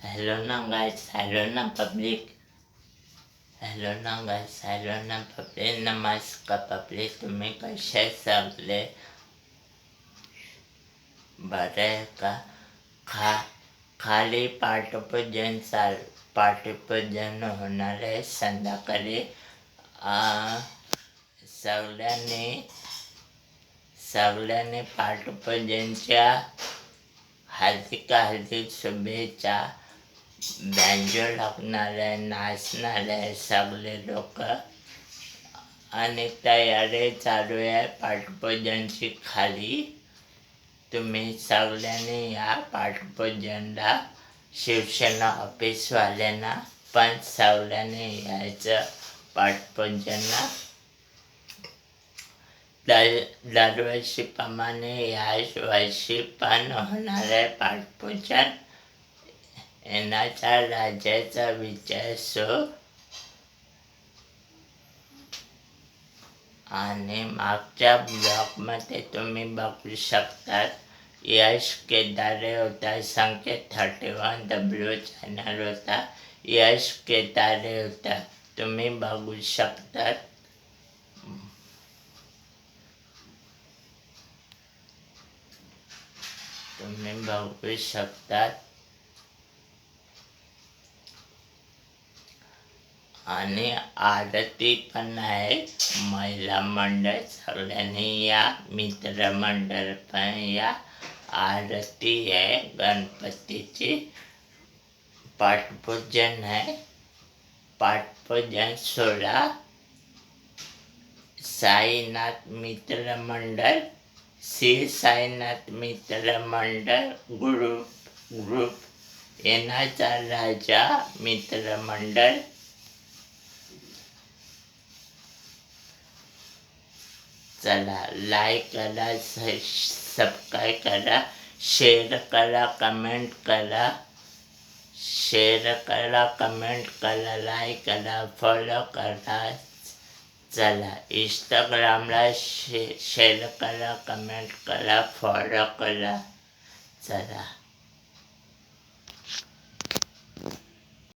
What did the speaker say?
Hello na guys, hello na public. Hello ना guys, hello ना public. नमस्कार public. तुम्ही कसे सगळे बरे आहे का? खाली पाठपूजन होणार आहे संध्याकाळी. सगळ्यांनी पाठपूजनच्या हार्दिक शुभेच्छा. बँजो लागणार आहे, नाचणार आहे सगळे लोक आणि तयारी चालू आहे पाठपूजनची खाली. तुम्ही सगळ्यांनी या पाठपूजनला. शिवसेना ऑफिसवाल्यांना पण सगळ्यांनी यायचं पाठपूजनला. दरवर्षीप्रमाणे यावर्षी पण होणार आहे पाठपूजन. येणाऱ्या राज्याचा विचार सो आणि मागच्या ब्लॉगमध्ये तुम्ही बघू शकता. यश केदारे होता, संकेत 31W चॅनल होता, यश केदारे होता, तुम्ही बघू शकता. आणि आरती पण आहे. महिला मंडळ सगळ्यांनी या, मित्रमंडळ पण या. आरती आहे गणपतीची. पाठपूजन आहे. पाठपूजन सोहळा साईनाथ मित्रमंडळ, श्री साईनाथ मित्रमंडळ ग्रुप येणाचा राजा मित्रमंडळ. चला लाईक करा, सबस्क्राईब करा, शेअर करा, कमेंट करा, लाईक करा, फॉलो करा. चला इंस्टाग्रामला शेअर करा, कमेंट करा, फॉलो करा. चला.